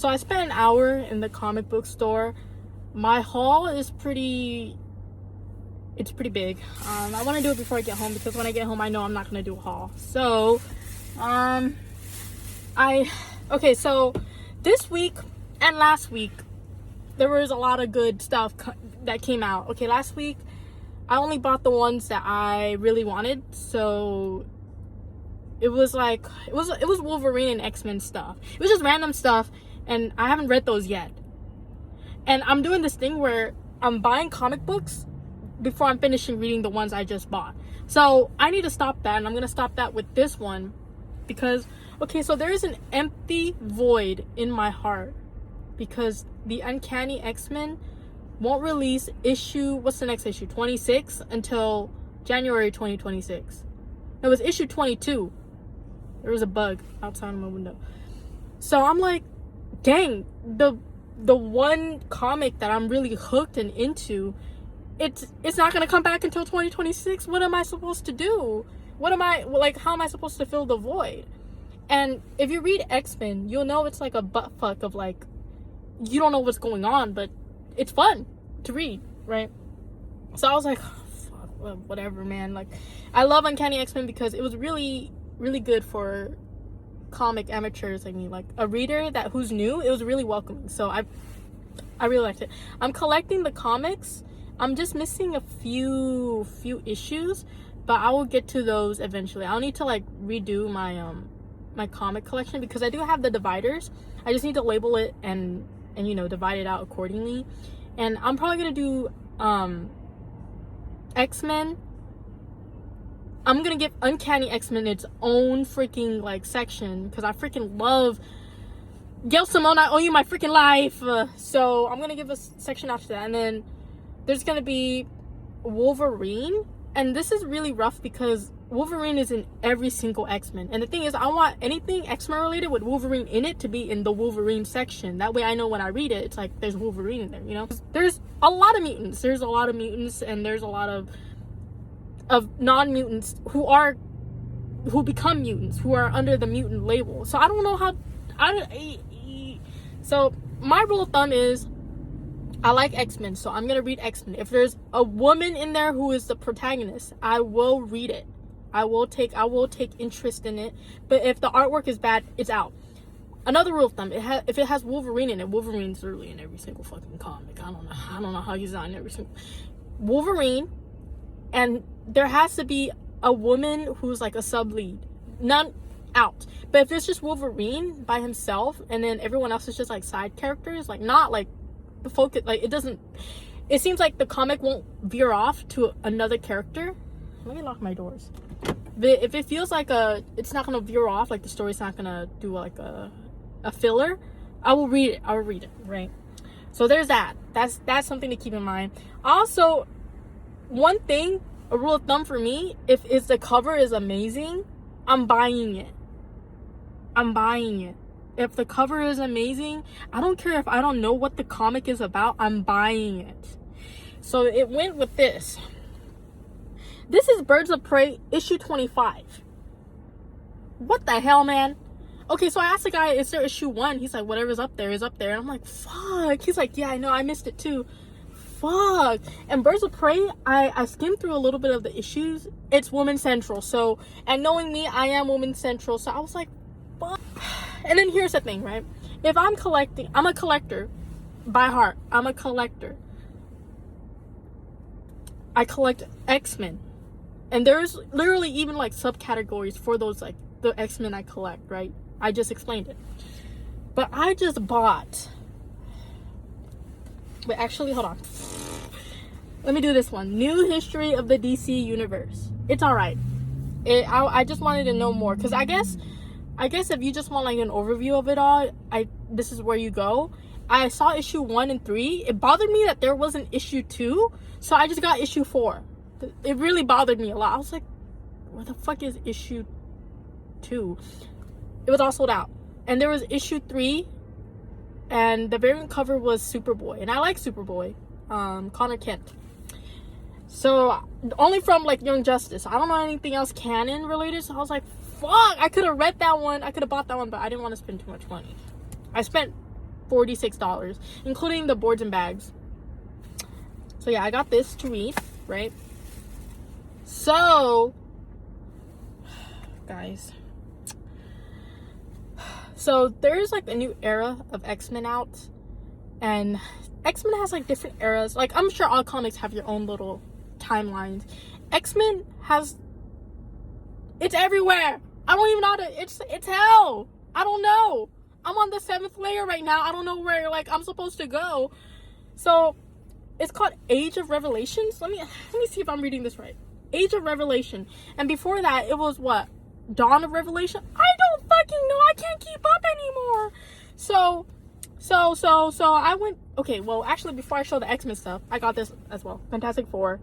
So I spent an hour in the comic book store. My haul is pretty big. I want to do it before I get home, because when I get home I know I'm not going to do a haul. So so this week and last week there was a lot of good stuff that came out. Okay, last week I only bought the ones that I really wanted. So it was Wolverine and X-Men stuff. It was just random stuff, and I haven't read those yet. And I'm doing this thing where I'm buying comic books before I'm finishing reading the ones I just bought. So I need to stop that, and I'm going to stop that with this one. Because, okay, so there is an empty void in my heart. Because the Uncanny X-Men won't release what's the next issue? 26 until January 2026. It was issue 22. There was a bug outside of my window. So I'm like, dang, the one comic that I'm really hooked and into, it's not gonna come back until 2026. What am I supposed to do? How am I supposed to fill the void? And if you read X-Men, you'll know it's like a buttfuck of like, you don't know what's going on, but it's fun to read, right? So I was like, oh, fuck, whatever, man. Like, I love Uncanny X-Men because it was really, really good for comic amateurs like me, like a reader who's new. It was really welcoming. So I really liked it. I'm collecting the comics. I'm just missing a few issues, but I will get to those eventually. I'll need to like redo my my comic collection, because I do have the dividers. I just need to label it and divide it out accordingly. And I'm probably gonna do X-Men. I'm gonna give Uncanny X-Men its own freaking like section, because I freaking love Gail Simone. I owe you my freaking life. So I'm gonna give a section after that, and then there's gonna be Wolverine. And this is really rough because Wolverine is in every single X-Men. And the thing is, I want anything X-Men related with Wolverine in it to be in the Wolverine section. That way I know when I read it, it's like there's Wolverine in there, you know? There's a lot of mutants. There's a lot of mutants, and there's a lot of non-mutants who become mutants, who are under the mutant label. So I don't know how... So my rule of thumb is, I like X-Men, so I'm gonna read X-Men. If there's a woman in there who is the protagonist, I will read it. I will take interest in it. But if the artwork is bad, it's out. Another rule of thumb: if it has Wolverine in it, Wolverine's literally in every single fucking comic. I don't know how he's not in every single Wolverine, and there has to be a woman who's like a sub lead. None out. But if it's just Wolverine by himself, and then everyone else is just like side characters, like not like the focus, like it seems like the comic won't veer off to another character. Let me lock my doors. But if it feels like it's not gonna veer off, like the story's not gonna do like a filler, I will read it, right? So there's that. That's something to keep in mind. Also, one thing, a rule of thumb for me, if the cover is amazing, I'm buying it. If the cover is amazing, I don't care if I don't know what the comic is about, I'm buying it. So it went with this. This is Birds of Prey issue 25. What the hell, man? Okay, so I asked the guy, is there issue 1? He's like, whatever's up there is up there. And I'm like, fuck. He's like, yeah, I know, I missed it too. Fuck. And Birds of Prey, I skimmed through a little bit of the issues. It's woman central. So, and knowing me, I am woman central. So I was like, fuck. And then here's the thing, right? If I'm collecting, I'm a collector by heart. I'm a collector. I collect X-Men. And there's literally even like subcategories for those, like the X-Men I collect, right? I just explained it. But I just bought... Wait, actually, hold on. Let me do this one. New History of the DC Universe. It's alright. I just wanted to know more. Because I guess if you just want like an overview of it all, this is where you go. I saw issue 1 and 3. It bothered me that there wasn't issue 2. So I just got issue 4. It really bothered me a lot. I was like, where the fuck is issue 2? It was all sold out. And there was issue 3. And the variant cover was Superboy. And I like Superboy. Connor Kent. So, only from like Young Justice. I don't know anything else canon related. So I was like, fuck, I could have read that one. I could have bought that one, but I didn't want to spend too much money. I spent $46, including the boards and bags. So yeah, I got this to read, right? So, guys, so there's like a new era of X-Men out, and X-Men has like different eras. Like, I'm sure all comics have your own little timelines. X-Men has, it's everywhere. I don't even know how to, it's hell. I don't know. I'm on the 7th layer right now. I don't know where like I'm supposed to go. So it's called Age of Revelations. Let me see if I'm reading this right. Age of Revelation. And before that, it was what? Dawn of Revelation? I don't fucking know. I can't keep up anymore. So I went, okay, well, actually, before I show the X-Men stuff, I got this as well. Fantastic Four.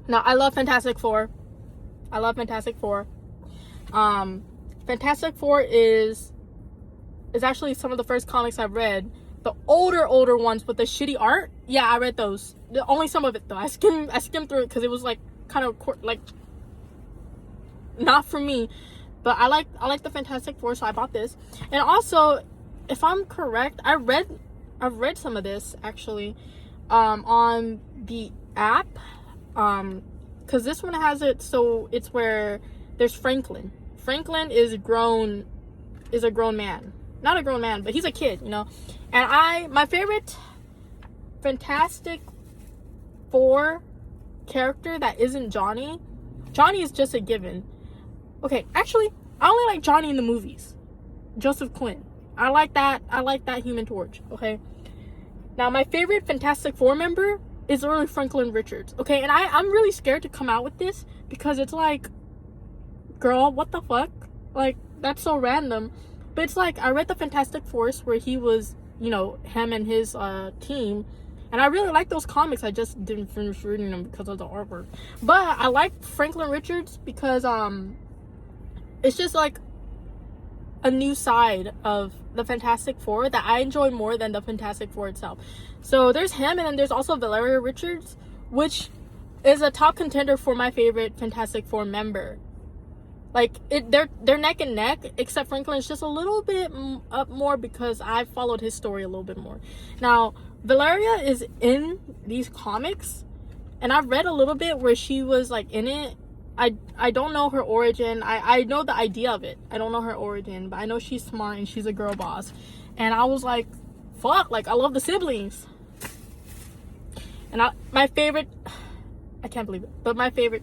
Now, I love Fantastic Four. Fantastic Four is actually some of the first comics I've read. The older ones with the shitty art, yeah, I read those. Only some of it though. I skimmed through it because it was like kind of like not for me. But I like the Fantastic Four, so I bought this. And also, if I'm correct, I've read some of this actually on the app, because this one has it, so it's where there's Franklin. Franklin is a grown man. Not a grown man, but he's a kid, you know. And my favorite Fantastic Four character that isn't Johnny is just a given. Okay, actually, I only like Johnny in the movies. Joseph Quinn. I like that Human Torch, okay? Now, my favorite Fantastic Four member is really Franklin Richards, okay? And I'm really scared to come out with this because it's like, girl, what the fuck? Like, that's so random. But it's like, I read the Fantastic Four where he was, you know, him and his team. And I really like those comics. I just didn't finish reading them because of the artwork. But I like Franklin Richards because it's just like a new side of the Fantastic Four that I enjoy more than the Fantastic Four itself. So there's him, and then there's also Valeria Richards, which is a top contender for my favorite Fantastic Four member. Like, they're neck and neck, except Franklin's just a little bit up more because I followed his story a little bit more. Now, Valeria is in these comics, and I've read a little bit where she was like in it. I don't know her origin. I know the idea of it. I don't know her origin, but I know she's smart and she's a girl boss. And I was like, fuck, like, I love the siblings. And my favorite, I can't believe it, but my favorite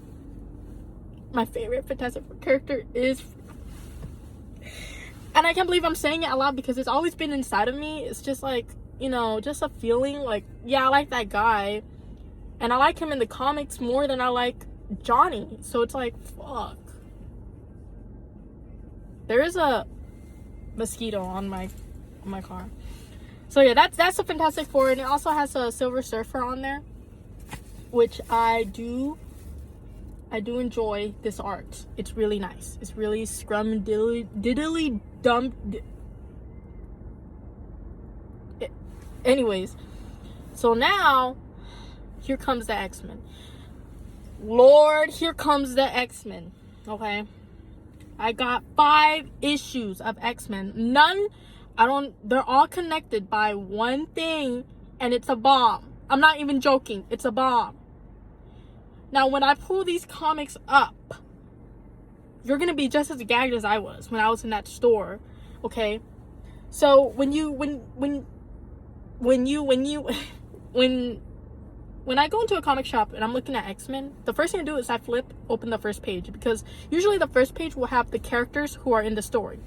Fantastic Four character is, and I can't believe I'm saying it out loud because it's always been inside of me. It's just like, you know, just a feeling like, yeah, I like that guy, and I like him in the comics more than I like Johnny. So it's like, fuck. There is a mosquito on my car. So yeah, that's a Fantastic Four, and it also has a Silver Surfer on there, which I do enjoy this art. It's really nice. It's really diddly dumb. Anyways, so now here comes the X-Men. Lord, here comes the X-Men. Okay, I got 5 issues of X-Men. They're all connected by one thing, and it's a bomb. I'm not even joking. It's a bomb. Now, when I pull these comics up, you're gonna be just as gagged as I was when I was in that store, okay? So when I go into a comic shop and I'm looking at X-Men, the first thing I do is I open the first page, because usually the first page will have the characters who are in the story.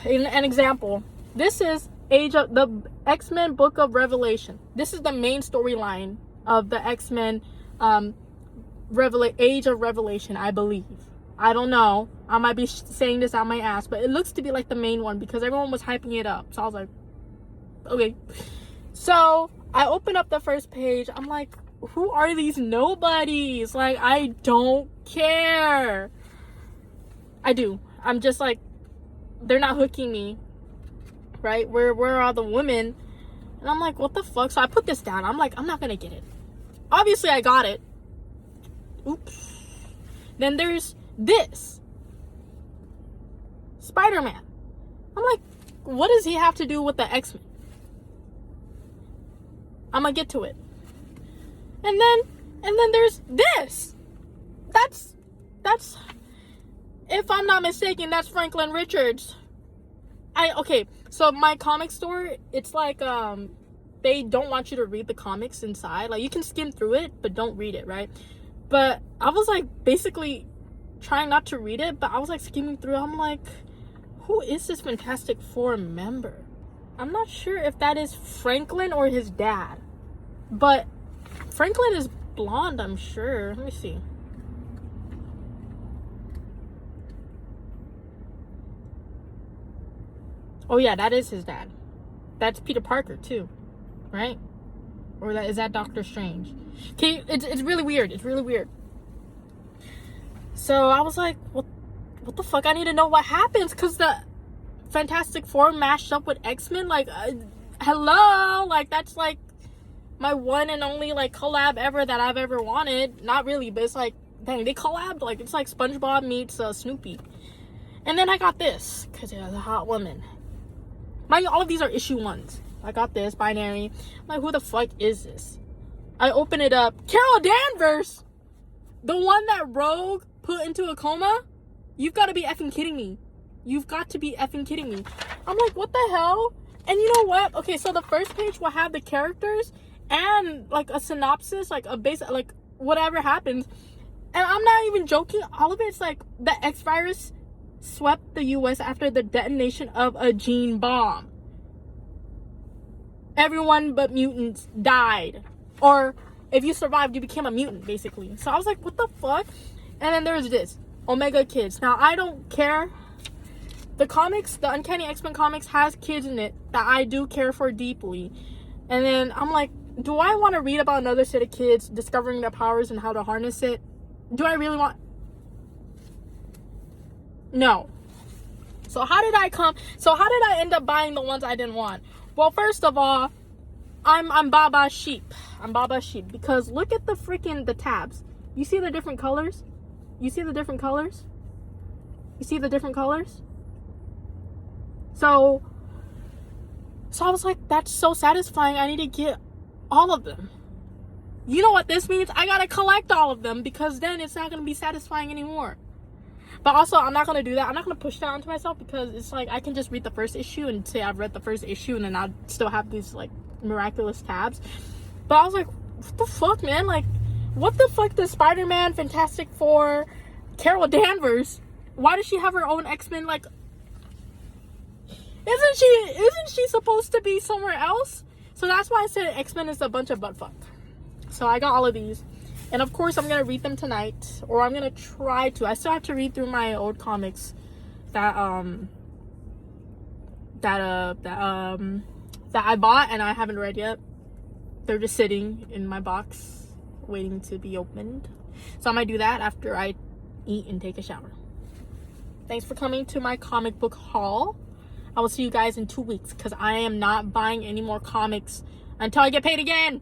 An example, this is the X-Men Book of Revelation. This is the main storyline of the X-Men Age of Revelation, I believe. I don't know. I might be saying this out my ass, but it looks to be like the main one because everyone was hyping it up. So I was like, okay. So I open up the first page. I'm like, who are these nobodies? Like, I don't care. I do. I'm just like, they're not hooking me, right? Where are the women? And I'm like, what the fuck? So I put this down. I'm like, I'm not gonna get it. Obviously, I got it. Oops. Then there's this. Spider-Man. I'm like, what does he have to do with the X-Men? I'm gonna get to it. And then there's this. That's if I'm not mistaken, that's Franklin Richards. Okay, so my comic store, it's like they don't want you to read the comics inside. Like, you can skim through it, but don't read it, right? But I was like basically trying not to read it, but I was like skimming through. I'm like, who is this Fantastic Four member? I'm not sure if that is Franklin or his dad, but Franklin is blonde, I'm sure. Let me see. Oh yeah, that is his dad. That's Peter Parker too, right? Or is that Doctor Strange? Okay, it's really weird. It's really weird. So I was like, what the fuck? I need to know what happens, because the Fantastic Four mashed up with X-Men. Like, hello, like that's like my one and only like collab ever that I've ever wanted. Not really, but it's like, dang, they collabed. Like, it's like SpongeBob meets Snoopy. And then I got this because it was a hot woman. Mind you, all of these are issue 1s. I got this binary. I'm like, who the fuck is this? I open it up. Carol Danvers, the one that Rogue put into a coma. You've got to be effing kidding me. You've got to be effing kidding me. I'm like, what the hell? And you know what? Okay, so the first page will have the characters and like a synopsis, like a basic, like whatever happens. And I'm not even joking. All of it's like the X virus swept the US after the detonation of a gene bomb. Everyone but mutants died. Or if you survived, you became a mutant, basically. So I was like, what the fuck? And then there's this. Omega Kids. Now, I don't care. The comics, the Uncanny X-Men comics has kids in it that I do care for deeply. And then I'm like, do I want to read about another set of kids discovering their powers and how to harness it? Do I really want... No. So how did I end up buying the ones I didn't want? Well, first of all, I'm Baba Sheep. I'm Baba Sheep because look at the tabs. You see the different colors? You see the different colors? You see the different colors? So I was like, that's so satisfying. I need to get all of them. You know what this means? I gotta collect all of them because then it's not gonna be satisfying anymore. But also, I'm not gonna do that. I'm not gonna push that onto myself because it's like I can just read the first issue and say I've read the first issue and then I'll still have these like miraculous tabs. But I was like, what the fuck, man? Like, what the fuck does Spider-Man, Fantastic Four, Carol Danvers, why does she have her own X-Men? Like, isn't she supposed to be somewhere else? So that's why I said X-Men is a bunch of buttfuck. So I got all of these. And of course, I'm going to read them tonight. Or I'm going to try to. I still have to read through my old comics that I bought and I haven't read yet. They're just sitting in my box waiting to be opened. So I might do that after I eat and take a shower. Thanks for coming to my comic book haul. I will see you guys in 2 weeks because I am not buying any more comics until I get paid again.